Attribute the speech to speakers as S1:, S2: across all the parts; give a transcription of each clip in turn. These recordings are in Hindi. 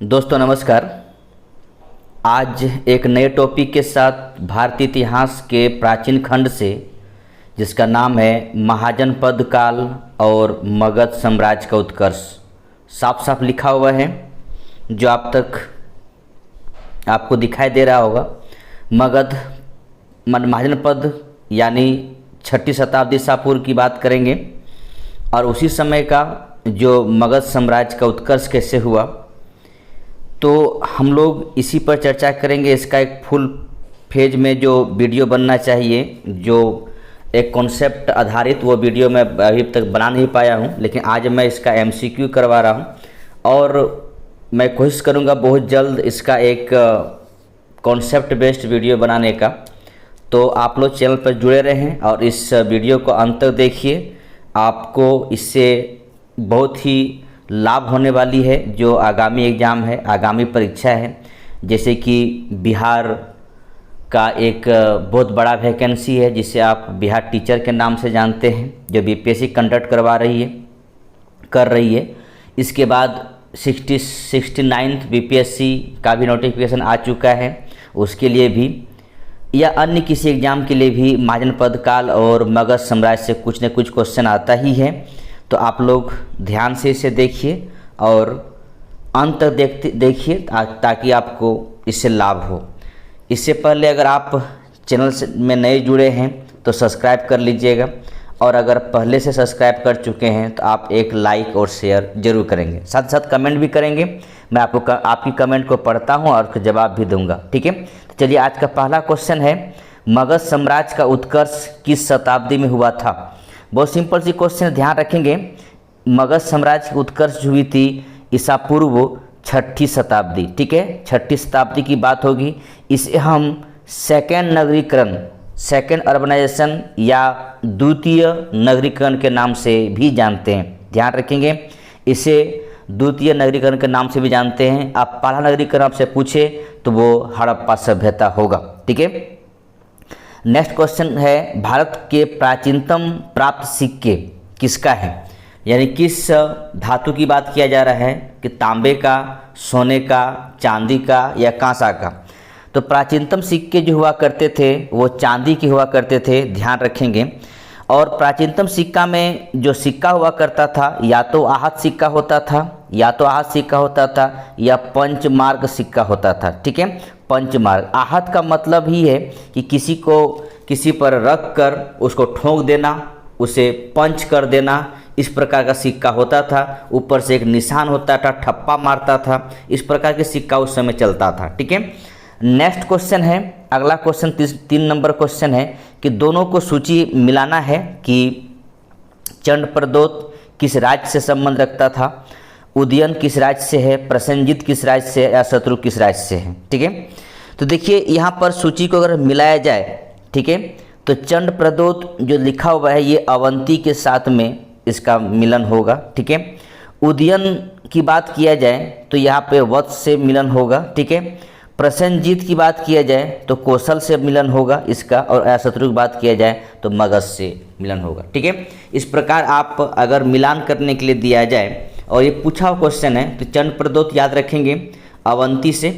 S1: दोस्तों नमस्कार। आज एक नए टॉपिक के साथ भारतीय इतिहास के प्राचीन खंड से, जिसका नाम है महाजनपद काल और मगध साम्राज्य का उत्कर्ष, साफ साफ लिखा हुआ है जो आप तक आपको दिखाई दे रहा होगा। मगध महाजनपद यानी 6ठी शताब्दी ईसा पूर्व की बात करेंगे और उसी समय का जो मगध साम्राज्य का उत्कर्ष कैसे हुआ, तो हम लोग इसी पर चर्चा करेंगे। इसका एक फुल फेज में जो वीडियो बनना चाहिए, जो एक कॉन्सेप्ट आधारित, वो वीडियो मैं अभी तक बना नहीं पाया हूं, लेकिन आज मैं इसका MCQ करवा रहा हूं और मैं कोशिश करूंगा बहुत जल्द इसका एक कॉन्सेप्ट बेस्ड वीडियो बनाने का। तो आप लोग चैनल पर जुड़े रहें और इस वीडियो को अंत तक देखिए। आपको इससे बहुत ही लाभ होने वाली है। जो आगामी एग्ज़ाम है, आगामी परीक्षा है, जैसे कि बिहार का एक बहुत बड़ा वैकेंसी है जिसे आप बिहार टीचर के नाम से जानते हैं, जो BPSC कंडक्ट कर रही है। इसके बाद 69th BPSC का भी नोटिफिकेशन आ चुका है, उसके लिए भी या अन्य किसी एग्ज़ाम के लिए भी महाजनपद काल और मगध साम्राज्य से कुछ न कुछ क्वेश्चन आता ही है। तो आप लोग ध्यान से इसे देखिए और अंत तक देखिए ताकि आपको इससे लाभ हो। इससे पहले अगर आप चैनल में नए जुड़े हैं तो सब्सक्राइब कर लीजिएगा, और अगर पहले से सब्सक्राइब कर चुके हैं तो आप एक लाइक और शेयर जरूर करेंगे, साथ साथ कमेंट भी करेंगे। मैं आपकी कमेंट को पढ़ता हूं और उसका जवाब भी दूंगा, ठीक है। तो चलिए, आज का पहला क्वेश्चन है, मगध साम्राज्य का उत्कर्ष किस शताब्दी में हुआ था। बहुत सिंपल सी क्वेश्चन, ध्यान रखेंगे। मगध साम्राज्य की उत्कर्ष हुई थी ईसा पूर्व 6ठी शताब्दी, ठीक है। 6ठी शताब्दी की बात होगी। इसे हम सेकेंड नगरीकरण, सेकेंड अर्बनाइजेशन या द्वितीय नगरीकरण के नाम से भी जानते हैं। ध्यान रखेंगे, इसे द्वितीय नगरीकरण के नाम से भी जानते हैं। आप पहला नगरीकरण आपसे पूछे तो वो हड़प्पा सभ्यता होगा, ठीक है। नेक्स्ट क्वेश्चन है, भारत के प्राचीनतम प्राप्त सिक्के किसका है, यानी किस धातु की बात किया जा रहा है, कि तांबे का, सोने का, चांदी का या कांसा का। तो प्राचीनतम सिक्के जो हुआ करते थे वो चांदी के हुआ करते थे, ध्यान रखेंगे। और प्राचीनतम सिक्का में जो सिक्का हुआ करता था, या तो आहत सिक्का होता था या पंचमार्ग सिक्का होता था, ठीक है। पंचमार्ग, आहत का मतलब ही है कि किसी को किसी पर रख कर उसको ठोक देना, उसे पंच कर देना, इस प्रकार का सिक्का होता था। ऊपर से एक निशान होता था, ठप्पा मारता था, इस प्रकार के सिक्का उस समय चलता था, ठीक है। नेक्स्ट क्वेश्चन है, अगला क्वेश्चन 3 नंबर क्वेश्चन है कि दोनों को सूची मिलाना है कि चंड प्रदोत किस राज्य से संबंध रखता था, उदयन किस राज्य से है, प्रसेनजीत किस राज्य से है या शत्रु किस राज्य से है, ठीक है। तो देखिए, यहाँ पर सूची को अगर मिलाया जाए, ठीक है, तो चंड प्रदोत जो लिखा हुआ है ये अवंती के साथ में इसका मिलन होगा, ठीक है। उदयन की बात किया जाए तो यहाँ पे वत्स से मिलन होगा, ठीक है। प्रसेनजीत की बात किया जाए तो कौशल से मिलन होगा इसका, और अशत्रु की बात किया जाए तो मगध से मिलन होगा, ठीक है। इस प्रकार आप अगर मिलान करने के लिए दिया जाए, और ये पूछा हुआ क्वेश्चन है, तो चंड प्रदोत याद रखेंगे अवंती से,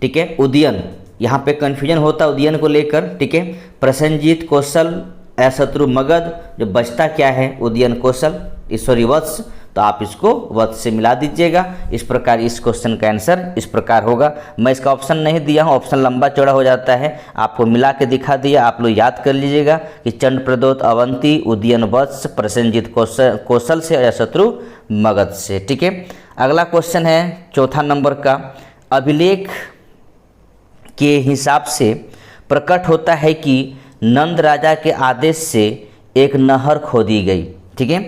S1: ठीक है। उदयन, यहाँ पे कन्फ्यूजन होता है उदयन को लेकर, ठीक है। प्रसेनजीत कौशल, अशत्रु मगध, जो बचता क्या है उदयन कौशल, ईश्वरी वत्स, तो आप इसको वत्स से मिला दीजिएगा। इस प्रकार इस क्वेश्चन का आंसर इस प्रकार होगा। मैं इसका ऑप्शन नहीं दिया हूँ, ऑप्शन लंबा चौड़ा हो जाता है, आपको मिला के दिखा दिया। आप लोग याद कर लीजिएगा कि चंड प्रदोत अवंती, उदयन वत्स, प्रसेनजीत कौशल से, अशत्रु मगध से, ठीक है। अगला क्वेश्चन है 4था नंबर का, अभिलेख के हिसाब से प्रकट होता है कि नंद राजा के आदेश से एक नहर खोदी गई, ठीक है।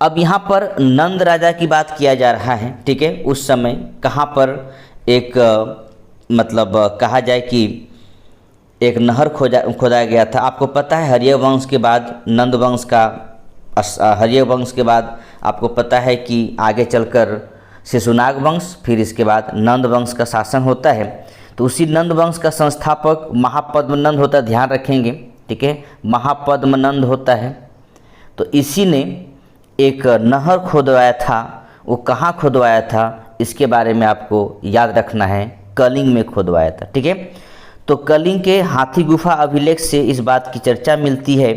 S1: अब यहाँ पर नंद राजा की बात किया जा रहा है, ठीक है। उस समय कहाँ पर एक मतलब कहा जाए कि एक नहर खोदा गया था। आपको पता है हर्य वंश के बाद नंद वंश का, हर्य वंश के बाद आपको पता है कि आगे चलकर शिशुनाग वंश, फिर इसके बाद नंद वंश का शासन होता है। तो उसी नंद वंश का संस्थापक महापद्मनंद होता है, ध्यान रखेंगे, ठीक है। महापद्मनंद होता है। तो इसी ने एक नहर खोदवाया था, वो कहाँ खुदवाया था, इसके बारे में आपको याद रखना है, कलिंग में खुदवाया था। ठीक है, तो कलिंग के हाथी गुफा अभिलेख से इस बात की चर्चा मिलती है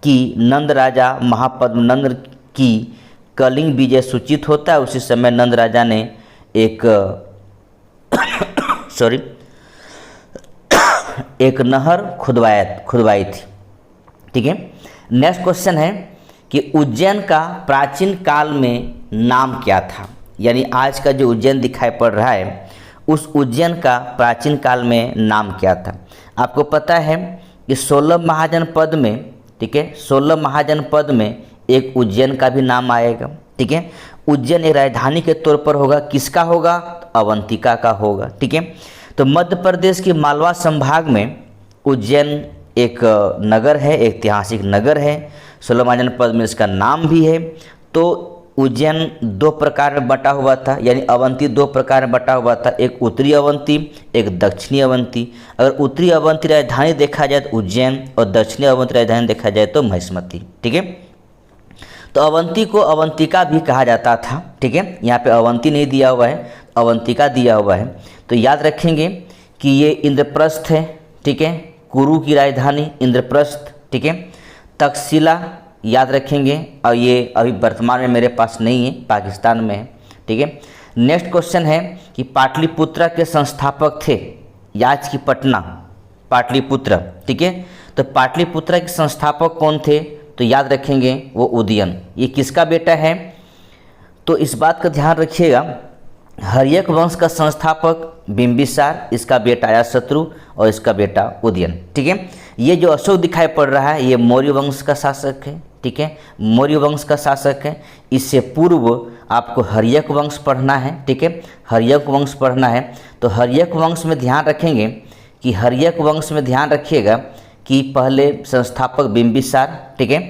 S1: कि नंद राजा महापद्मनंद की कलिंग विजय सूचित होता है। उसी समय नंद राजा ने एक एक नहर खुदवाई थी। ठीक है, नेक्स्ट क्वेश्चन है कि उज्जैन का प्राचीन काल में नाम क्या था। यानी आज का जो उज्जैन दिखाई पड़ रहा है उस उज्जैन का प्राचीन काल में नाम क्या था। आपको पता है कि 16 महाजनपद में, ठीक है, 16 महाजनपद में एक उज्जैन का भी नाम आएगा। ठीक है, उज्जैन एक राजधानी के तौर पर होगा, किसका होगा, अवंतिका का होगा। ठीक है, तो मध्य प्रदेश के मालवा संभाग में उज्जैन एक नगर है, एक ऐतिहासिक नगर है। 16 महाजनपद में इसका नाम भी है। तो उज्जैन दो प्रकार में बटा हुआ था, यानी अवंती दो प्रकार में बटा हुआ था, एक उत्तरी अवंती, एक दक्षिणी अवंती। अगर उत्तरी अवंती राजधानी देखा जाए तो उज्जैन और दक्षिणी अवंती राजधानी देखा जाए तो महिष्मती। ठीक है, तो अवंती को अवंतिका भी कहा जाता था। ठीक है, यहाँ पे अवंती नहीं दिया हुआ है, अवंतिका दिया हुआ है। तो याद रखेंगे कि ये इंद्रप्रस्थ है। ठीक है, कुरु की राजधानी इंद्रप्रस्थ। ठीक है, तक्षशिला याद रखेंगे, और ये अभी वर्तमान में मेरे पास नहीं है, पाकिस्तान में है। ठीक है, नेक्स्ट क्वेश्चन है कि पाटलिपुत्र के संस्थापक थे, आज की पटना पाटलिपुत्र। ठीक है, तो पाटलिपुत्र के संस्थापक कौन थे, तो याद रखेंगे वो उदयन। ये किसका बेटा है, तो इस बात का ध्यान रखिएगा, हर्यक वंश का संस्थापक बिंबिसार, इसका बेटा अजातशत्रु और इसका बेटा उदयन। ठीक है, ये जो अशोक दिखाई पड़ रहा है ये मौर्य वंश का शासक है। ठीक है, मौर्य वंश का शासक है। इससे पूर्व आपको हर्यक वंश पढ़ना है। ठीक है, हर्यक वंश पढ़ना है। तो हर्यक वंश में ध्यान रखेंगे कि हर्यक वंश में ध्यान रखिएगा कि पहले संस्थापक बिंबिसार, ठीक है,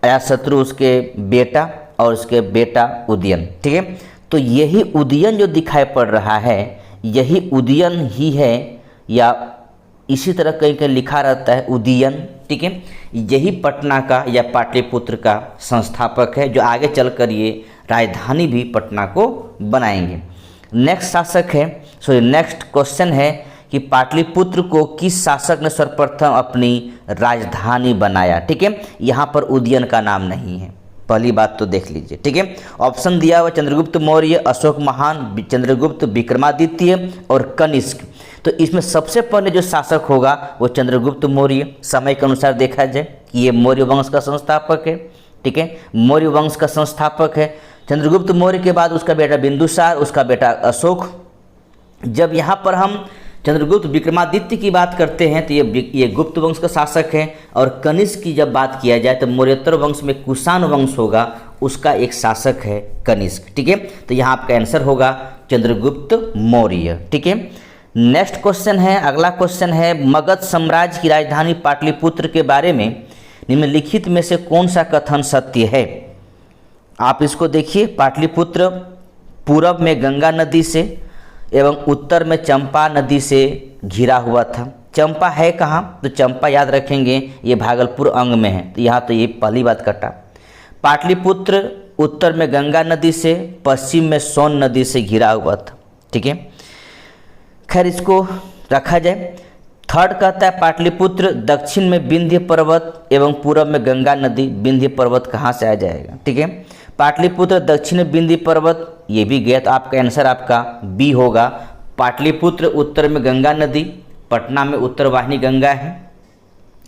S1: अजातशत्रु उसके बेटा और उसके बेटा उदयन। ठीक है, तो यही उदयन जो दिखाई पड़ रहा है यही उदयन ही है, या इसी तरह कहीं कहीं लिखा रहता है उदयन। ठीक है, यही पटना का या पाटलिपुत्र का संस्थापक है, जो आगे चलकर ये राजधानी भी पटना को बनाएंगे। नेक्स्ट शासक है, नेक्स्ट क्वेश्चन है कि पाटलिपुत्र को किस शासक ने सर्वप्रथम अपनी राजधानी बनाया। ठीक है, यहाँ पर उदयन का नाम नहीं है, पहली बात तो देख लीजिए। ठीक है, ऑप्शन दिया हुआ चंद्रगुप्त मौर्य, अशोक महान, चंद्रगुप्त विक्रमादित्य और कनिष्क। तो इसमें सबसे पहले जो शासक होगा वो चंद्रगुप्त मौर्य, समय के अनुसार देखा जाए कि ये मौर्य वंश का संस्थापक है। ठीक है, मौर्य वंश का संस्थापक है। चंद्रगुप्त मौर्य के बाद उसका बेटा बिंदुसार, उसका बेटा अशोक। जब यहाँ पर हम चंद्रगुप्त विक्रमादित्य की बात करते हैं तो ये गुप्त वंश का शासक है, और कनिष्क की जब बात किया जाए तो मौर्योत्तर वंश में कुषाण वंश होगा, उसका एक शासक है कनिष्क। ठीक है, तो यहाँ आपका आंसर होगा चंद्रगुप्त मौर्य। ठीक है, नेक्स्ट क्वेश्चन है, अगला क्वेश्चन है, मगध साम्राज्य की राजधानी पाटलिपुत्र के बारे में निम्नलिखित में से कौन सा कथन सत्य है। आप इसको देखिए, पाटलिपुत्र पूरब में गंगा नदी से एवं उत्तर में चंपा नदी से घिरा हुआ था। चंपा है कहाँ, तो चंपा याद रखेंगे ये भागलपुर अंग में है, तो यहाँ तो ये पहली बात कटा। पाटलिपुत्र उत्तर में गंगा नदी से, पश्चिम में सोन नदी से घिरा हुआ था। ठीक है, खैर इसको रखा जाए। थर्ड कहता है पाटलिपुत्र दक्षिण में विंध्य पर्वत एवं पूर्व में गंगा नदी, विंध्य पर्वत कहाँ से आ जाएगा। ठीक है, पाटलिपुत्र दक्षिण में विंध्य पर्वत, ये भी गया, तो आपका आंसर आपका बी होगा। पाटलिपुत्र उत्तर में गंगा नदी, पटना में उत्तर वाहिनी गंगा है।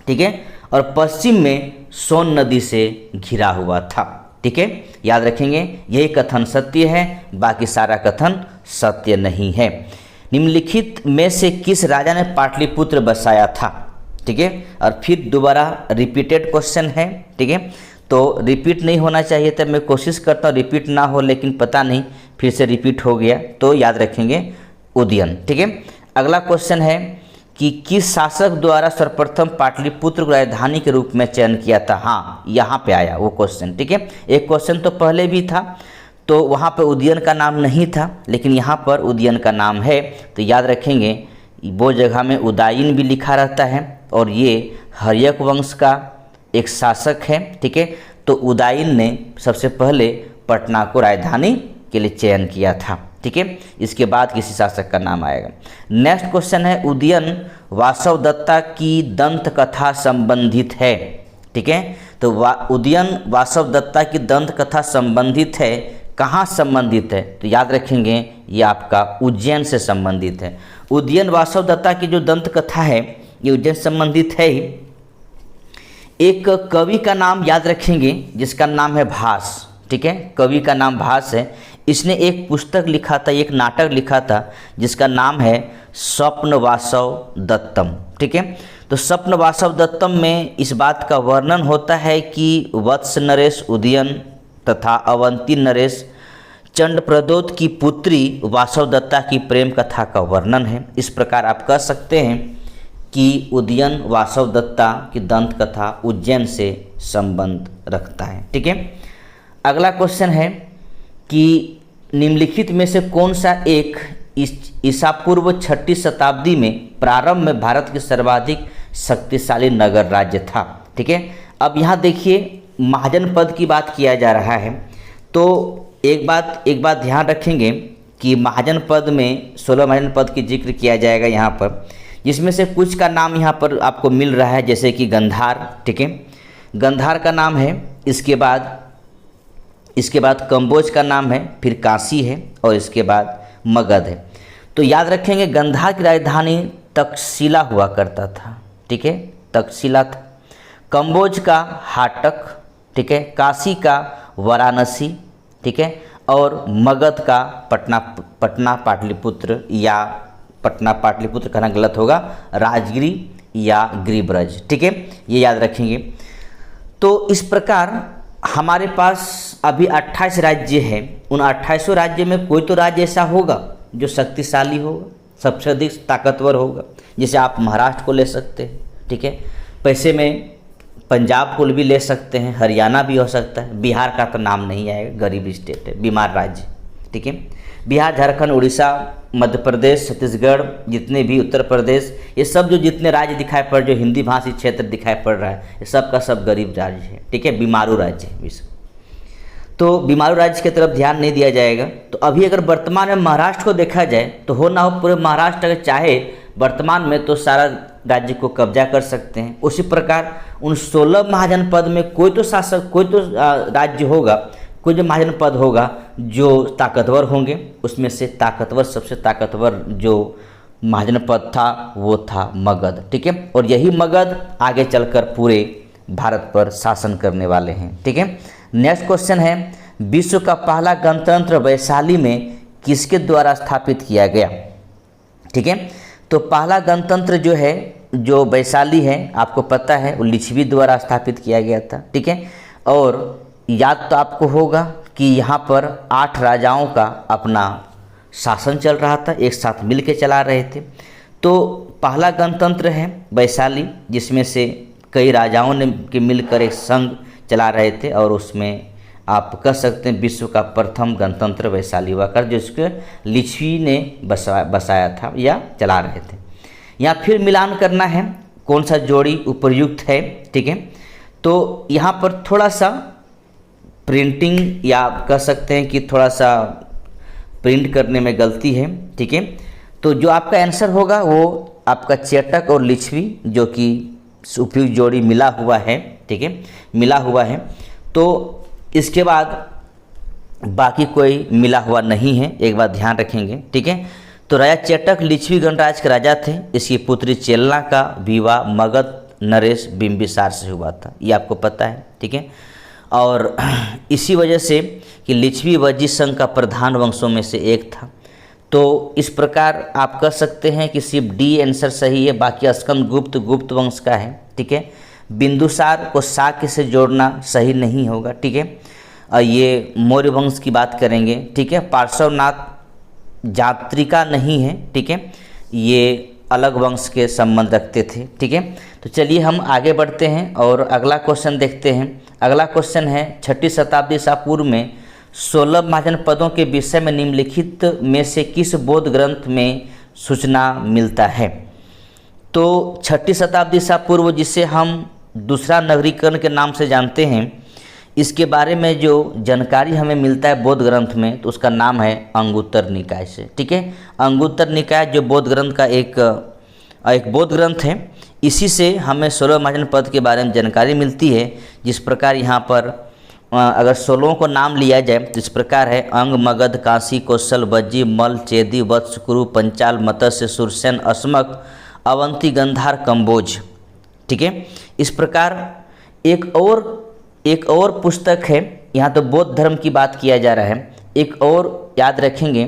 S1: ठीक है, और पश्चिम में सोन नदी से घिरा हुआ था। ठीक है, याद रखेंगे यही कथन सत्य है, बाकी सारा कथन सत्य नहीं है। निम्नलिखित में से किस राजा ने पाटलिपुत्र बसाया था। ठीक है, और फिर दोबारा रिपीटेड क्वेश्चन है। ठीक है, तो रिपीट नहीं होना चाहिए था, मैं कोशिश करता हूँ रिपीट ना हो, लेकिन पता नहीं फिर से रिपीट हो गया, तो याद रखेंगे उदयन। ठीक है, अगला क्वेश्चन है कि किस शासक द्वारा सर्वप्रथम पाटलिपुत्र को राजधानी के रूप में चयन किया था। हाँ, यहाँ पे आया वो क्वेश्चन। ठीक है, एक क्वेश्चन तो पहले भी था, तो वहाँ पे उदयन का नाम नहीं था, लेकिन यहाँ पर उदयन का नाम है, तो याद रखेंगे वो जगह में उदायन भी लिखा रहता है, और ये हर्यक वंश का एक शासक है। ठीक है, तो उदायन ने सबसे पहले पटना को राजधानी के लिए चयन किया था। ठीक है, इसके बाद किसी शासक का नाम आएगा। नेक्स्ट क्वेश्चन है उदयन वासवदत्ता की दंत कथा संबंधित है। ठीक है, तो उदयन वासवदत्ता की दंत कथा संबंधित है, कहाँ संबंधित है? तो याद रखेंगे ये आपका उज्जैन से संबंधित है। उदयन वासवदत्ता की जो दंत कथा है ये उज्जैन संबंधित है ही। एक कवि का नाम याद रखेंगे जिसका नाम है भास। ठीक है, कवि का नाम भास है। इसने एक पुस्तक लिखा था, एक नाटक लिखा था जिसका नाम है स्वप्न वासव दत्तम। ठीक है, तो स्वप्न वासव दत्तम में इस बात का वर्णन होता है कि वत्स नरेश उदयन तथा अवंती नरेश चंडप्रदोत की पुत्री वासवदत्ता की प्रेम कथा का वर्णन है। इस प्रकार आप कह सकते हैं कि उदयन वासवदत्ता की दंत कथा उज्जैन से संबंध रखता है। ठीक है, अगला क्वेश्चन है कि निम्नलिखित में से कौन सा एक ईसा पूर्व 6ठी शताब्दी में प्रारंभ में भारत के सर्वाधिक शक्तिशाली नगर राज्य था। ठीक है, अब यहाँ देखिए महाजन पद की बात किया जा रहा है, तो एक बात ध्यान रखेंगे कि महाजन पद में 16 महाजन पद की जिक्र किया जाएगा यहाँ पर, जिसमें से कुछ का नाम यहाँ पर आपको मिल रहा है, जैसे कि गंधार। ठीक है, गंधार का नाम है, इसके बाद कंबोज का नाम है, फिर काशी है और इसके बाद मगध है। तो याद रखेंगे गंधार की राजधानी तक्षशिला हुआ करता था। ठीक है, तक्षशिला था। कंबोज का हाटक, ठीक है, काशी का वाराणसी, ठीक है, और मगध का पटना पाटलिपुत्र, या पटना पाटलिपुत्र कहना गलत होगा, राजगिरी या गिरिब्रज। ठीक है, ये याद रखेंगे। तो इस प्रकार हमारे पास अभी 28 राज्य हैं। उन 28 राज्य में कोई तो राज्य ऐसा होगा जो शक्तिशाली होगा, सबसे अधिक ताकतवर होगा। जैसे आप महाराष्ट्र को ले सकते हैं। ठीक है, पैसे में पंजाब को भी ले सकते हैं, हरियाणा भी हो सकता है। बिहार का तो नाम नहीं आएगा, गरीब स्टेट है, बीमार राज्य। ठीक है, बिहार, झारखंड, उड़ीसा, मध्य प्रदेश, छत्तीसगढ़, जितने भी उत्तर प्रदेश, ये सब जो जितने राज्य दिखाई पड़, जो हिंदी भाषी क्षेत्र दिखाई पड़ रहा है, ये सब का सब गरीब राज्य है। ठीक है, बीमारू राज्य है विश्व। तो बीमारू राज्य की तरफ ध्यान नहीं दिया जाएगा। तो अभी अगर वर्तमान में महाराष्ट्र को देखा जाए तो हो ना हो पूरे महाराष्ट्र अगर चाहे वर्तमान में तो सारा राज्य को कब्जा कर सकते हैं। उसी प्रकार उन 16 महाजनपद में कोई तो शासक, कोई तो राज्य होगा, कोई जो महाजनपद होगा जो ताकतवर होंगे। उसमें से सबसे ताकतवर जो महाजनपद था वो था मगध। ठीक है, और यही मगध आगे चलकर पूरे भारत पर शासन करने वाले हैं। ठीक है, नेक्स्ट क्वेश्चन है विश्व का पहला गणतंत्र वैशाली में किसके द्वारा स्थापित किया गया? ठीक है, तो पहला गणतंत्र जो है, जो वैशाली है, आपको पता है वो लिच्छवी द्वारा स्थापित किया गया था। ठीक है, और याद तो आपको होगा कि यहाँ पर 8 राजाओं का अपना शासन चल रहा था, एक साथ मिल के चला रहे थे। तो पहला गणतंत्र है वैशाली, जिसमें से कई राजाओं ने के मिलकर एक संघ चला रहे थे, और उसमें आप कह सकते हैं विश्व का प्रथम गणतंत्र वैशाली हुआ कर, जिसके लिच्छवी ने बसाया था या चला रहे थे। यहाँ फिर मिलान करना है कौन सा जोड़ी उपयुक्त है। ठीक है, तो यहाँ पर थोड़ा सा प्रिंटिंग या आप कह सकते हैं कि थोड़ा सा प्रिंट करने में गलती है। ठीक है, तो जो आपका आंसर होगा वो आपका चेटक और लिच्छवी, जो कि उपयुक्त जोड़ी मिला हुआ है। ठीक है, मिला हुआ है। तो इसके बाद बाकी कोई मिला हुआ नहीं है, एक बात ध्यान रखेंगे। ठीक है, तो राजा चेटक लिच्छवी गणराज्य के राजा थे। इसकी पुत्री चेलना का विवाह मगध नरेश बिंबिसार से हुआ था, ये आपको पता है। ठीक है, और इसी वजह से कि लिच्छवी वज्जी संघ का प्रधान वंशों में से एक था। तो इस प्रकार आप कह सकते हैं कि सिर्फ डी आंसर सही है, बाकी स्कंदगुप्त गुप्त वंश का है। ठीक है, बिंदुसार को शाक्य से जोड़ना सही नहीं होगा। ठीक है, ये मौर्य वंश की बात करेंगे। ठीक है, पार्श्वनाथ जात्रिका नहीं है। ठीक है, ये अलग वंश के संबंध रखते थे। ठीक है, तो चलिए हम आगे बढ़ते हैं और अगला क्वेश्चन देखते हैं। अगला क्वेश्चन है 6ठी शताब्दी ईसा पूर्व में 16 महाजनपदों के विषय में निम्नलिखित में से किस बौद्ध ग्रंथ में सूचना मिलता है? तो 6ठी शताब्दी ईसा पूर्व, जिसे हम दूसरा नगरीकरण के नाम से जानते हैं, इसके बारे में जो जानकारी हमें मिलता है बौद्ध ग्रंथ में, तो उसका नाम है अंगुत्तर निकाय से। ठीक है, अंगुत्तर निकाय जो बौद्ध ग्रंथ का एक बौद्ध ग्रंथ है, इसी से हमें 16 महाजन पद के बारे में जानकारी मिलती है। जिस प्रकार यहाँ पर अगर 16 को नाम लिया जाए तो इस प्रकार है: अंग, मगध, काशी, कौशल, बज्जी, मल, चेदी, वत्स, कुरु, पंचाल, मत्स्य, सुरसेन, अस्मक, अवंती, गंधार, कंबोज। ठीक है, इस प्रकार एक और पुस्तक है, यहाँ तो बौद्ध धर्म की बात किया जा रहा है, एक और याद रखेंगे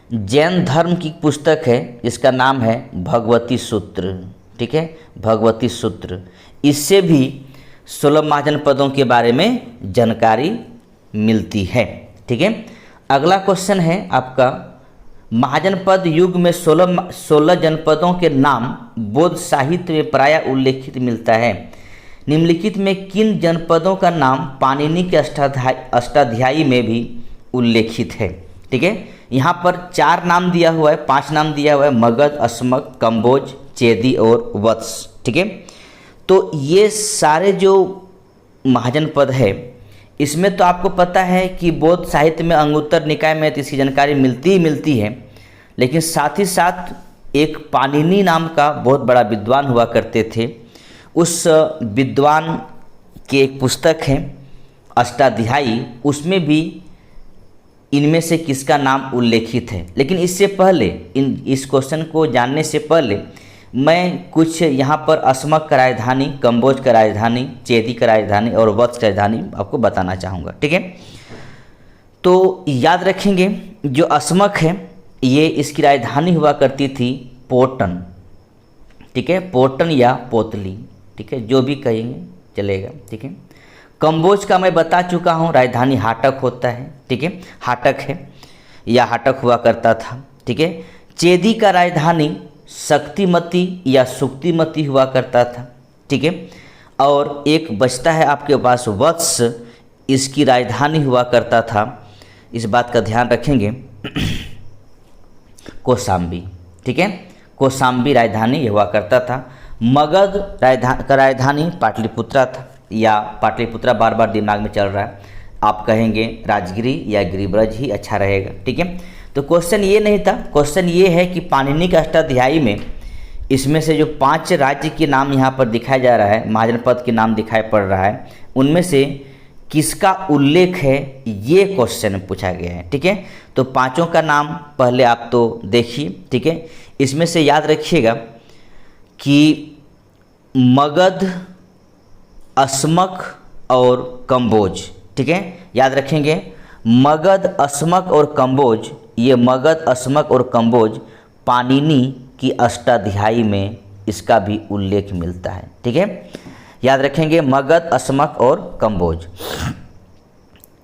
S1: जैन धर्म की पुस्तक है जिसका नाम है भगवती सूत्र। ठीक है, भगवती सूत्र, इससे भी 16 महाजन पदों के बारे में जानकारी मिलती है। ठीक है, अगला क्वेश्चन है आपका, महाजन पद युग में 16 जनपदों के नाम बौद्ध साहित्य में प्रायः उल्लेखित मिलता है। निम्नलिखित में किन जनपदों का नाम पाणिनि के अष्टाध्यायी में भी उल्लेखित है? ठीक है, यहाँ पर 4 नाम दिया हुआ है, 5 नाम दिया हुआ है: मगध, अस्मक, कंबोज, चेदी और वत्स। ठीक है, तो ये सारे जो महाजन पद है, इसमें तो आपको पता है कि बौद्ध साहित्य में अंगुत्तर निकाय में तो इसकी जानकारी मिलती ही मिलती है, लेकिन साथ ही साथ एक पाणिनि नाम का बहुत बड़ा विद्वान हुआ करते थे, उस विद्वान की एक पुस्तक है अष्टाध्यायी, उसमें भी इनमें से किसका नाम उल्लेखित है। लेकिन इससे पहले इस क्वेश्चन को जानने से पहले मैं कुछ यहाँ पर अस्मक का राजधानी, कंबोज का राजधानी, चेदी का राजधानी और वत्स का राजधानी आपको बताना चाहूँगा। ठीक है, तो याद रखेंगे जो अस्मक है ये इसकी राजधानी हुआ करती थी पोटन। ठीक है, पोटन या पोतली, ठीक है, जो भी कहेंगे चलेगा। ठीक है, कंबोज का मैं बता चुका हूँ, राजधानी हाटक होता है। ठीक है, हाटक है या हाटक हुआ करता था। ठीक है, चेदी का राजधानी शक्तिमती या सुक्तिमती हुआ करता था। ठीक है, और एक बचता है आपके पास वत्स, इसकी राजधानी हुआ करता था, इस बात का ध्यान रखेंगे, कौशाम्बी। ठीक है, कौशाम्बी राजधानी हुआ करता था। मगध का राजधानी पाटलिपुत्रा था, या पाटलिपुत्रा बार बार दिमाग में चल रहा है, आप कहेंगे राजगिरी या गिरिब्रज ही अच्छा रहेगा। ठीक है, तो क्वेश्चन ये नहीं था, क्वेश्चन ये है कि पाणिनि के अष्टाध्यायी में इसमें से जो 5 राज्य के नाम यहाँ पर दिखाया जा रहा है, महाजन पद के नाम दिखाई पड़ रहा है, उनमें से किसका उल्लेख है, ये क्वेश्चन पूछा गया है। ठीक है, तो 5 का नाम पहले आप तो देखिए। ठीक है, इसमें से याद रखिएगा कि मगध, अस्मक और कंबोज। ठीक है, याद रखेंगे मगध, अस्मक और कंबोज, ये मगध, अस्मक और कंबोज पाणिनि की अष्टाध्यायी में इसका भी उल्लेख मिलता है। ठीक है, याद रखेंगे मगध, अस्मक और कंबोज।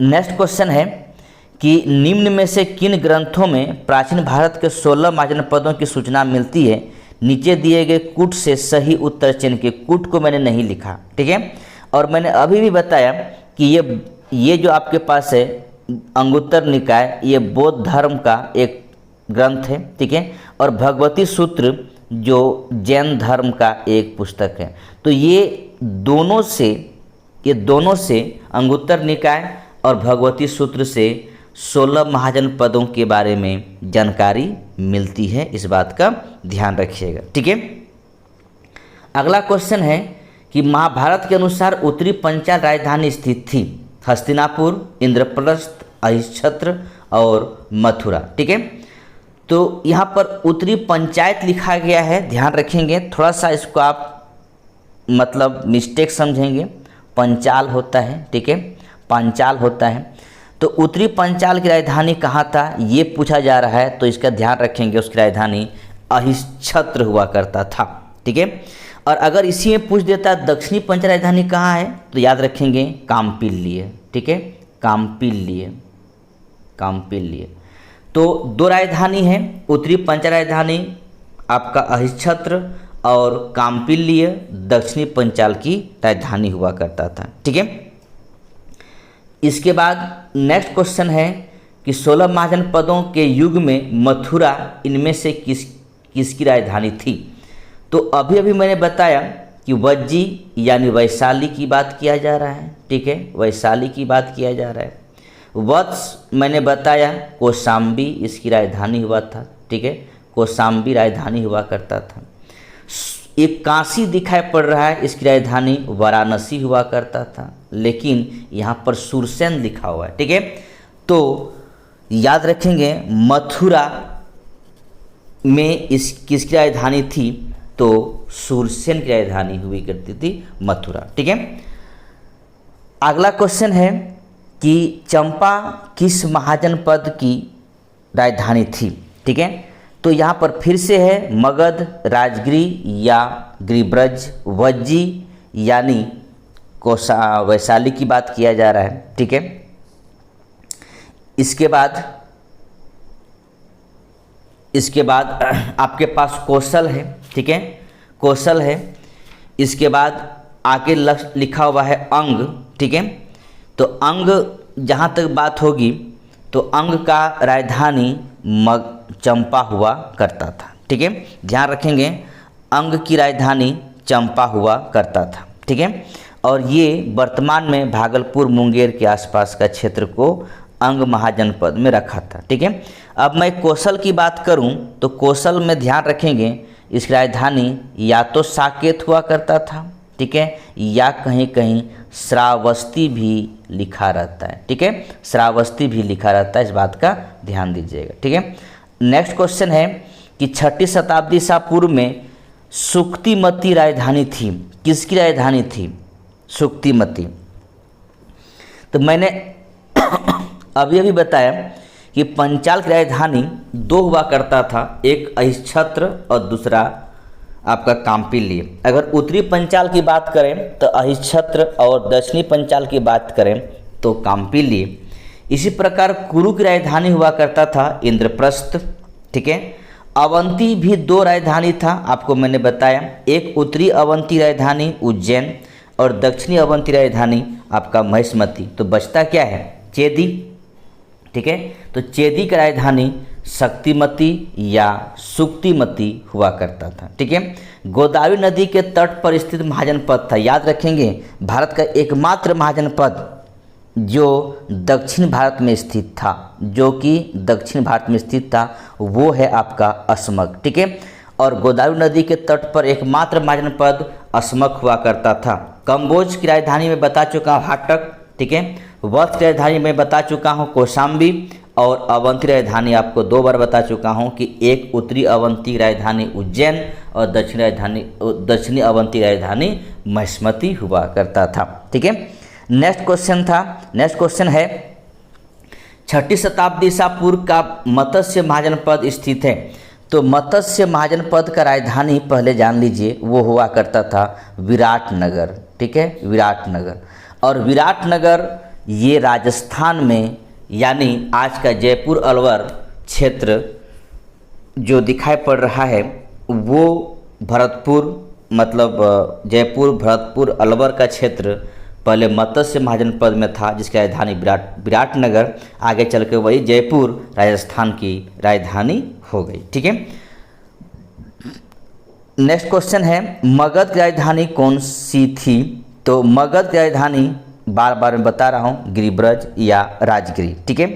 S1: नेक्स्ट क्वेश्चन है कि निम्न में से किन ग्रंथों में प्राचीन भारत के 16 महाजन पदों की सूचना मिलती है? नीचे दिए गए कूट से सही उत्तर चयन के। कूट को मैंने नहीं लिखा। ठीक है, और मैंने अभी भी बताया कि ये जो आपके पास है अंगुत्तर निकाय, ये बौद्ध धर्म का एक ग्रंथ है। ठीक है, और भगवती सूत्र जो जैन धर्म का एक पुस्तक है। तो ये दोनों से अंगुत्तर निकाय और भगवती सूत्र से 16 महाजन पदों के बारे में जानकारी मिलती है, इस बात का ध्यान रखिएगा। ठीक है, अगला क्वेश्चन है कि महाभारत के अनुसार उत्तरी पंचाल राजधानी स्थित थी। हस्तिनापुर, इंद्रप्रस्थ, अहिच्छत्र और मथुरा। ठीक है, तो यहाँ पर उत्तरी पंचायत लिखा गया है, ध्यान रखेंगे, थोड़ा सा इसको आप मतलब मिस्टेक समझेंगे, पंचाल होता है। ठीक है, पांचाल होता है। तो उत्तरी पंचाल की राजधानी कहाँ था ये पूछा जा रहा है, तो इसका ध्यान रखेंगे, उसकी राजधानी अहिच्छत्र हुआ करता था। ठीक है, और अगर इसी में पूछ देता दक्षिणी पंचाल राजधानी कहाँ है, तो याद रखेंगे काम्पिल्य। ठीक है, काम्पिल्य। तो 2 राजधानी है, उत्तरी पंचाल राजधानी आपका अहिच्छत्र और काम्पिल्य दक्षिणी पंचाल की राजधानी हुआ करता था। ठीक है, इसके बाद नेक्स्ट क्वेश्चन है कि 16 महाजन पदों के युग में मथुरा इनमें से किसकी राजधानी थी? तो अभी मैंने बताया कि वज्जी यानी वैशाली की बात किया जा रहा है, ठीक है, वैशाली की बात किया जा रहा है। वत्स मैंने बताया कौशाम्बी इसकी राजधानी हुआ था, ठीक है, कौशाम्बी राजधानी हुआ करता था। एक काशी दिखाई पड़ रहा है, इसकी राजधानी वाराणसी हुआ करता था, लेकिन यहाँ पर सुरसेन लिखा हुआ है, ठीक है। तो याद रखेंगे मथुरा में इस किसकी राजधानी थी, तो सुरसेन की राजधानी हुई करती थी मथुरा, ठीक है। अगला क्वेश्चन है कि चंपा किस महाजनपद की राजधानी थी, ठीक है। तो यहाँ पर फिर से है मगध, राजगिरी या गिरिब्रज, वज्जी यानी वैशाली की बात किया जा रहा है, ठीक है। इसके बाद आपके पास कौशल है, ठीक है, कौशल है। इसके बाद आगे लिखा हुआ है अंग, ठीक है। तो अंग जहाँ तक बात होगी तो अंग का राजधानी चंपा हुआ करता था, ठीक है, ध्यान रखेंगे अंग की राजधानी चंपा हुआ करता था, ठीक है। और ये वर्तमान में भागलपुर मुंगेर के आसपास का क्षेत्र को अंग महाजनपद में रखा था, ठीक है। अब मैं कौशल की बात करूं तो कौशल में ध्यान रखेंगे इसकी राजधानी या तो साकेत हुआ करता था, ठीक है, या कहीं कहीं श्रावस्ती भी लिखा रहता है, ठीक है, श्रावस्ती भी लिखा रहता है, इस बात का ध्यान दीजिएगा, ठीक है। नेक्स्ट क्वेश्चन है कि 6ठी शताब्दी ईसा पूर्व में सुक्तिमती राजधानी थी, किसकी राजधानी थी, सुक्तिमती। तो मैंने अभी बताया कि पंचाल की राजधानी दो हुआ करता था, एक अहिच्छत्र और दूसरा आपका काम्पिल्य। अगर उत्तरी पंचाल की बात करें तो अहिच्छत्र और दक्षिणी पंचाल की बात करें तो काम्पिल्य। इसी प्रकार कुरु की राजधानी हुआ करता था इंद्रप्रस्थ, ठीक है। अवंती भी दो राजधानी था, आपको मैंने बताया, एक उत्तरी अवंती राजधानी उज्जैन और दक्षिणी अवंती राजधानी आपका महिष्मती। तो बचता क्या है, चेदी, ठीक है। तो चेदी की राजधानी शक्तिमती या सुक्तिमती हुआ करता था, ठीक है। गोदावरी नदी के तट पर स्थित महाजनपद था, याद रखेंगे भारत का एकमात्र महाजनपद जो दक्षिण भारत में स्थित था, जो कि दक्षिण भारत में स्थित था, वो है आपका अस्मक, ठीक है। और गोदावरी नदी के तट पर एकमात्र महाजनपद अस्मक हुआ करता था। कंबोज की राजधानी में बता चुका हूँ हाटक, ठीक है। वत्स की राजधानी में बता चुका हूँ कौशाम्बी और अवंती राजधानी आपको दो बार बता चुका हूँ कि एक उत्तरी अवंती राजधानी उज्जैन और दक्षिणी अवंती राजधानी महिष्मती हुआ करता था, ठीक है। नेक्स्ट क्वेश्चन है 6ठी शताब्दी ईसा पूर्व का मत्स्य महाजनपद स्थित है। तो मत्स्य महाजनपद का राजधानी पहले जान लीजिए वो हुआ करता था विराटनगर, ठीक है, विराटनगर। और विराटनगर ये राजस्थान में यानी आज का जयपुर अलवर क्षेत्र जो दिखाई पड़ रहा है वो भरतपुर मतलब जयपुर भरतपुर अलवर का क्षेत्र पहले मत्स्य महाजनपद में था, जिसकी राजधानी विराटनगर आगे चल के वही जयपुर राजस्थान की राजधानी हो गई, ठीक है। नेक्स्ट क्वेश्चन है मगध की राजधानी कौन सी थी। तो मगध की राजधानी बार बार मैं बता रहा हूँ गिरिब्रज या राजगिरी, ठीक है।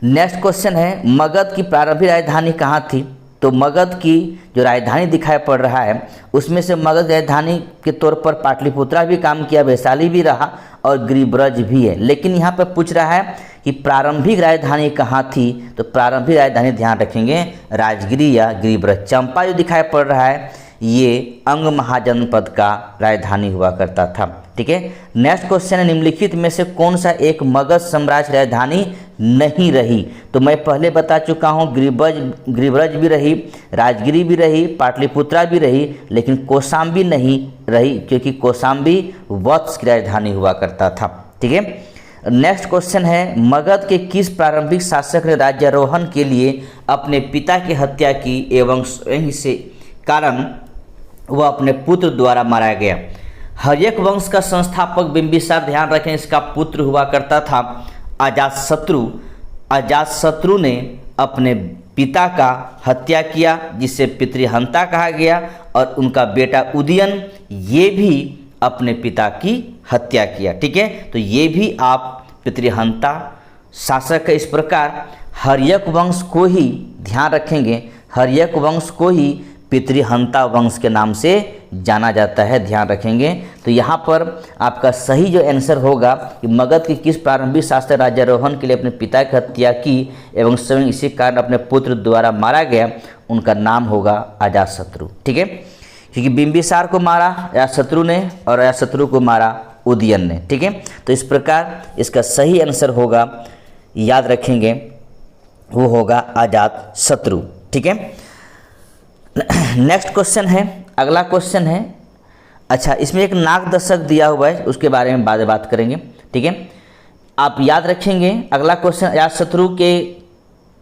S1: नेक्स्ट क्वेश्चन है मगध की प्रारंभिक राजधानी कहाँ थी। तो मगध की जो राजधानी दिखाई पड़ रहा है उसमें से मगध राजधानी के तौर पर पाटलिपुत्रा भी काम किया, वैशाली भी रहा और गिरिब्रज भी है। लेकिन यहाँ पर पूछ रहा है कि प्रारंभिक राजधानी कहाँ थी। तो प्रारंभिक राजधानी ध्यान रखेंगे राजगिरी या गिरिब्रज। चंपा जो दिखाई पड़ रहा है ये अंग महाजनपद का राजधानी हुआ करता था, ठीक है। नेक्स्ट क्वेश्चन है निम्नलिखित में से कौन सा एक मगध साम्राज्य राजधानी नहीं रही। तो मैं पहले बता चुका हूँ गिरिब्रज भी रही, राजगिरी भी रही, पाटलिपुत्रा भी रही, लेकिन कौशाम्बी नहीं रही क्योंकि कौशाम्बी वत्स की राजधानी हुआ करता था, ठीक है। नेक्स्ट क्वेश्चन है मगध के किस प्रारंभिक शासक ने राज्यारोहण के लिए अपने पिता की हत्या की एवं स्वयं से कारण वह अपने पुत्र द्वारा मारा गया। हर्यक वंश का संस्थापक बिंबिसार, ध्यान रखें इसका पुत्र हुआ करता था अजातशत्रु। अजातशत्रु ने अपने पिता का हत्या किया, जिसे पितृहंता कहा गया, और उनका बेटा उदयन ये भी अपने पिता की हत्या किया। ठीक है, तो ये भी आप पितृहंता शासक है। इस प्रकार हर्यक वंश को ही ध्यान रखेंगे, हर्यक वंश को ही पितृहंता वंश के नाम से जाना जाता है, ध्यान रखेंगे। तो यहाँ पर आपका सही जो आंसर होगा कि मगध के किस प्रारंभिक शासक राज्यारोहण के लिए अपने पिता की हत्या की एवं स्वयं इसी कारण अपने पुत्र द्वारा मारा गया, उनका नाम होगा अजातशत्रु। ठीक है, क्योंकि बिंबिसार को मारा अजातशत्रु ने और अजातशत्रु को मारा उदयन ने। ठीक है, तो इस प्रकार इसका सही आंसर होगा, याद रखेंगे, वो होगा अजातशत्रु। ठीक है, नेक्स्ट क्वेश्चन है, अगला क्वेश्चन है, अच्छा इसमें एक नाग दशक दिया हुआ है, उसके बारे में बाद में बात करेंगे। ठीक है, आप याद रखेंगे अगला क्वेश्चन अजातशत्रु के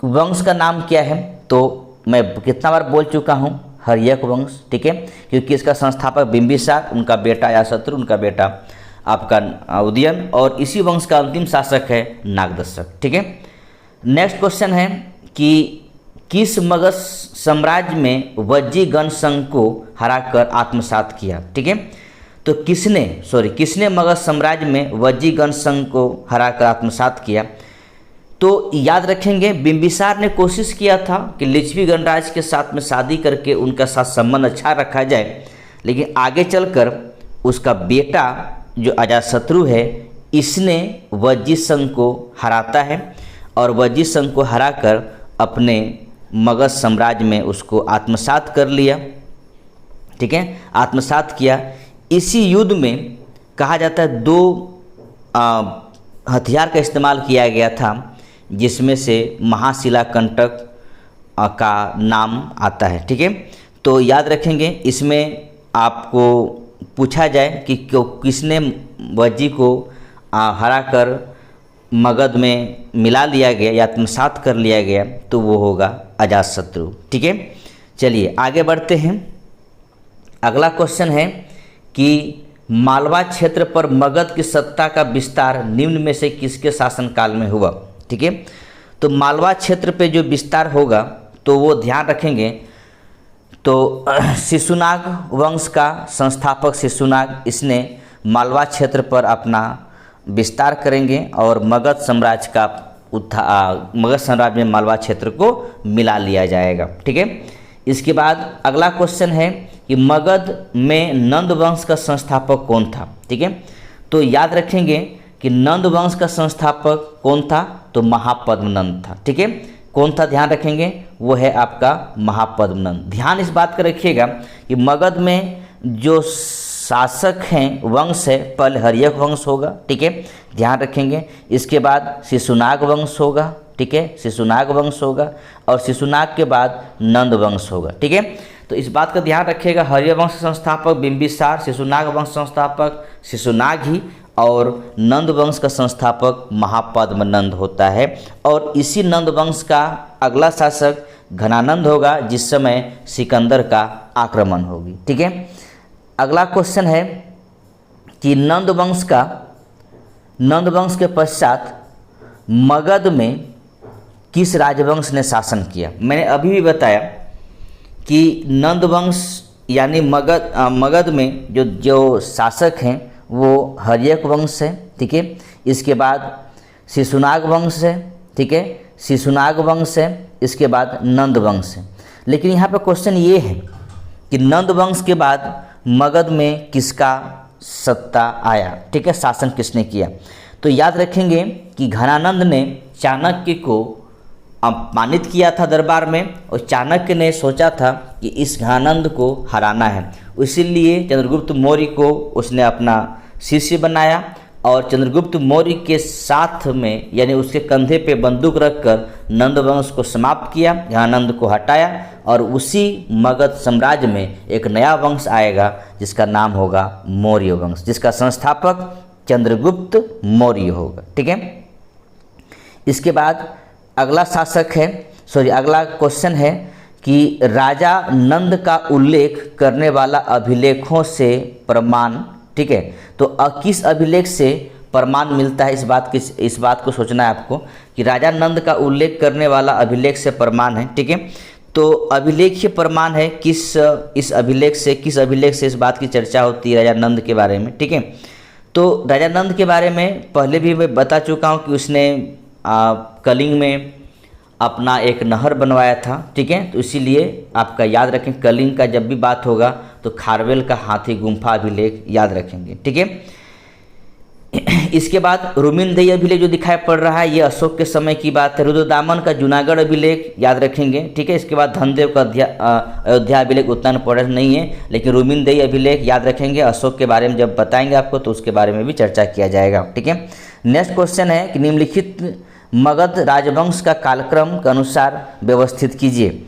S1: वंश का नाम क्या है, तो मैं कितना बार बोल चुका हूँ, हर्यक वंश। ठीक है, क्योंकि इसका संस्थापक बिंबिसार, उनका बेटा अजातशत्रु, उनका बेटा आपका उदयन, और इसी वंश का अंतिम शासक है नागदशक। ठीक है, नेक्स्ट क्वेश्चन है कि किस मगध साम्राज्य में वज्जीगण संघ को हराकर आत्मसात किया। ठीक है, तो किसने मगध साम्राज्य में वज्जीगण संघ को हराकर आत्मसात किया, तो याद रखेंगे बिंबिसार ने कोशिश किया था कि लिच्छवी गणराज के साथ में शादी करके उनका साथ संबंध अच्छा रखा जाए, लेकिन आगे चलकर उसका बेटा जो अजातशत्रु है, इसने वज्जी संघ को हराता है और वज्जी संघ को हराकर अपने मगध साम्राज्य में उसको आत्मसात कर लिया। ठीक है, आत्मसात किया। इसी युद्ध में कहा जाता है 2 हथियार का इस्तेमाल किया गया था, जिसमें से महाशिला कंटक का नाम आता है। ठीक है, तो याद रखेंगे, इसमें आपको पूछा जाए कि किसने वज्जी को हराकर मगध में मिला लिया गया या आत्मसात कर लिया गया, तो वो होगा अजातशत्रु। ठीक है, चलिए आगे बढ़ते हैं। अगला क्वेश्चन है कि मालवा क्षेत्र पर मगध की सत्ता का विस्तार निम्न में से किसके शासनकाल में हुआ। ठीक है, तो मालवा क्षेत्र पे जो विस्तार होगा, तो वो ध्यान रखेंगे, तो शिशुनाग वंश का संस्थापक शिशुनाग, इसने मालवा क्षेत्र पर अपना विस्तार करेंगे और मगध साम्राज्य का मगध साम्राज्य में मालवा क्षेत्र को मिला लिया जाएगा। ठीक है, इसके बाद अगला क्वेश्चन है कि मगध में नंद वंश का संस्थापक कौन था। ठीक है, तो याद रखेंगे कि नंद वंश का संस्थापक कौन था, तो महापद्मनंद था। ठीक है, कौन था, ध्यान रखेंगे, वो है आपका महापद्मनंद। ध्यान इस बात का रखिएगा कि मगध में जो शासक हैं, वंश है, पहले हर्यक वंश होगा। ठीक है, ध्यान रखेंगे। इसके बाद शिशुनाग वंश होगा। ठीक है, शिशुनाग वंश होगा, और शिशुनाग के बाद नंद वंश होगा। ठीक है, तो इस बात का ध्यान रखिएगा, हर्यक वंश संस्थापक बिंबिसार, शिशुनाग वंश संस्थापक शिशुनाग ही, और नंद वंश का संस्थापक महापद्मनंद होता है। और इसी नंद वंश का अगला शासक घनानंद होगा, जिस समय सिकंदर का आक्रमण होगी। ठीक है, अगला क्वेश्चन है कि नंद वंश के पश्चात मगध में किस राजवंश ने शासन किया। मैंने अभी भी बताया कि नंद वंश यानी मगध में जो शासक हैं वो हर्यक वंश है। ठीक है, इसके बाद शिशुनाग वंश है। ठीक है, शिशुनाग वंश है, इसके बाद नंद वंश है। लेकिन यहाँ पे क्वेश्चन ये है कि नंद वंश के बाद मगध में किसका सत्ता आया। ठीक है, शासन किसने किया, तो याद रखेंगे कि घनानंद ने चाणक्य को अपमानित किया था दरबार में, और चाणक्य ने सोचा था कि इस घनानंद को हराना है, इसीलिए चंद्रगुप्त मौर्य को उसने अपना शिष्य बनाया, और चंद्रगुप्त मौर्य के साथ में यानी उसके कंधे पे बंदूक रखकर नंद वंश को समाप्त किया, घनानंद को हटाया, और उसी मगध साम्राज्य में एक नया वंश आएगा जिसका नाम होगा मौर्य वंश, जिसका संस्थापक चंद्रगुप्त मौर्य होगा। ठीक है, इसके बाद अगला अगला क्वेश्चन है कि राजा नंद का उल्लेख करने वाला अभिलेखों से प्रमाण। ठीक है, तो किस अभिलेख से प्रमाण मिलता है इस बात को सोचना है आपको कि राजा नंद का उल्लेख करने वाला अभिलेख से प्रमाण है। ठीक है, तो अभिलेखीय प्रमाण है किस अभिलेख से इस बात की चर्चा होती है राजा नंद के बारे में। ठीक है, तो राजा नंद के बारे में पहले भी मैं बता चुका हूँ कि उसने कलिंग में अपना एक नहर बनवाया था। ठीक है, तो इसीलिए आपका याद रखें, कलिंग का जब भी बात होगा तो खारवेल का हाथी गुम्फा अभिलेख याद रखेंगे। ठीक है, इसके बाद रुमिनदेही अभिलेख जो दिखाई पड़ रहा है ये अशोक के समय की बात है। रुद्रदामन का जूनागढ़ अभिलेख याद रखेंगे। ठीक है, इसके बाद धनदेव का अयोध्या अभिलेख उतना इंपॉर्टेंट नहीं है, लेकिन रुमिनदेही अभिलेख याद रखेंगे। अशोक के बारे में जब बताएंगे आपको तो उसके बारे में भी चर्चा किया जाएगा। ठीक है, नेक्स्ट क्वेश्चन है कि निम्नलिखित मगध राजवंश का कालक्रम के अनुसार व्यवस्थित कीजिए।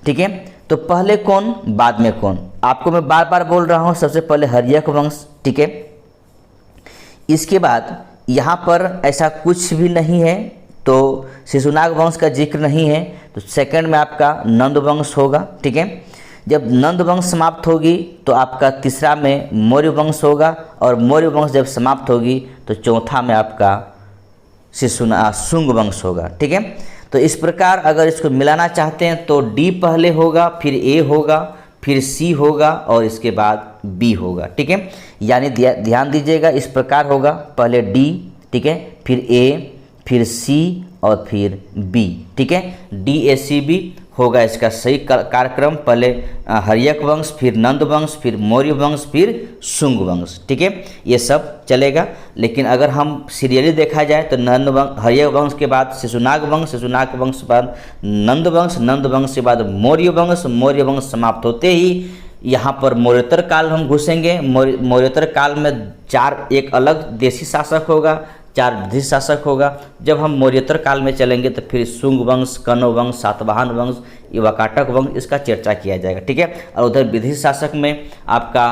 S1: ठीक है, तो पहले कौन बाद में कौन, आपको मैं बार बार बोल रहा हूँ। सबसे पहले हर्यक वंश। ठीक है, इसके बाद यहाँ पर ऐसा कुछ भी नहीं है तो शिशुनाग वंश का जिक्र नहीं है, तो सेकंड में आपका नंद वंश होगा। ठीक है, जब नंद वंश समाप्त होगी तो आपका तीसरा में मौर्य वंश होगा, और मौर्य वंश जब समाप्त होगी तो चौथा में आपका शुंग वंश होगा। ठीक है, तो इस प्रकार अगर इसको मिलाना चाहते हैं तो डी पहले होगा, फिर ए होगा, फिर सी होगा और इसके बाद बी होगा। ठीक है, यानी ध्यान दीजिएगा, इस प्रकार होगा, पहले डी, ठीक है, फिर ए, फिर सी और फिर बी। ठीक है, डी ए सी बी होगा इसका सही कार्यक्रम। पहले हर्यक वंश, फिर नंद वंश, फिर मौर्य वंश, फिर शुंग वंश। ठीक है, ये सब चलेगा। लेकिन अगर हम सीरियली देखा जाए तो हर्यक वंश के बाद शिशुनाग वंश, शिशुनाग वंश के बाद नंद वंश, नंद वंश के बाद मौर्य वंश, मौर्य वंश समाप्त होते ही यहाँ पर मौर्योत्तर काल हम घुसेंगे। मौर्योत्तर काल में एक अलग देशी शासक होगा, 4 विदेशी शासक होगा। जब हम मौर्योत्तर काल में चलेंगे तो फिर शुंग वंश, कण्व वंश, सातवाहन वंश, वाकाटक वंश, इसका चर्चा किया जाएगा। ठीक है, और उधर विदेशी शासक में आपका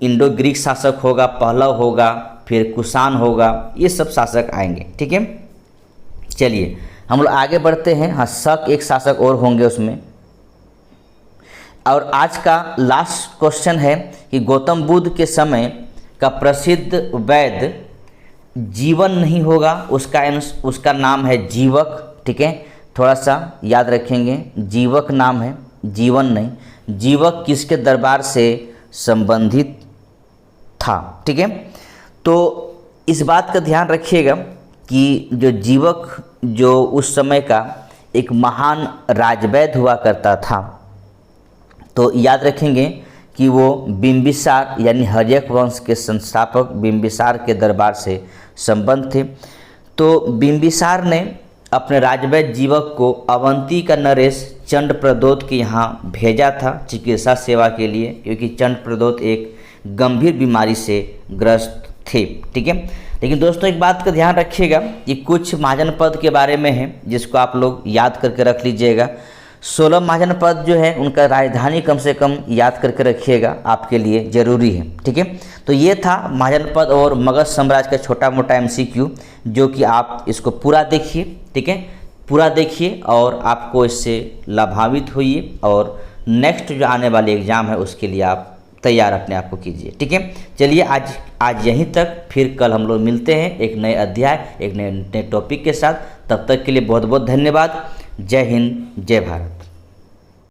S1: इंडो ग्रीक शासक होगा, पहलव होगा, फिर कुषाण होगा, ये सब शासक आएंगे। ठीक है, चलिए हम लोग आगे बढ़ते हैं। हाँ, शक एक शासक और होंगे उसमें। और आज का लास्ट क्वेश्चन है कि गौतम बुद्ध के समय का प्रसिद्ध वैद्य जीवन नहीं होगा, उसका नाम है जीवक। ठीक है, थोड़ा सा याद रखेंगे, जीवक नाम है, जीवन नहीं। जीवक किसके दरबार से संबंधित था? ठीक है, तो इस बात का ध्यान रखिएगा कि जो जीवक जो उस समय का एक महान राजवैद्य हुआ करता था, तो याद रखेंगे कि वो बिंबिसार यानी हर्यक वंश के संस्थापक बिंबिसार के दरबार से संबंध थे। तो बिंबिसार ने अपने राजवैद्य जीवक को अवंती का नरेश चंडप्रद्योत के यहाँ भेजा था चिकित्सा सेवा के लिए, क्योंकि चंडप्रद्योत एक गंभीर बीमारी से ग्रस्त थे। ठीक है, लेकिन दोस्तों एक बात का ध्यान रखिएगा कि कुछ महाजनपद के बारे में है जिसको आप लोग याद करके रख लीजिएगा। 16 महाजनपद जो है उनका राजधानी कम से कम याद करके रखिएगा, आपके लिए ज़रूरी है। ठीक है, तो ये था महाजनपद और मगध साम्राज्य का छोटा मोटा MCQ, जो कि आप इसको पूरा देखिए। ठीक है, पूरा देखिए और आपको इससे लाभान्वित होइए, और नेक्स्ट जो आने वाले एग्ज़ाम है उसके लिए आप तैयार अपने आप को कीजिए। ठीक है, चलिए आज यहीं तक, फिर कल हम लोग मिलते हैं एक नए अध्याय, एक नए टॉपिक के साथ। तब तक के लिए बहुत बहुत धन्यवाद। जय हिंद, जय भारत।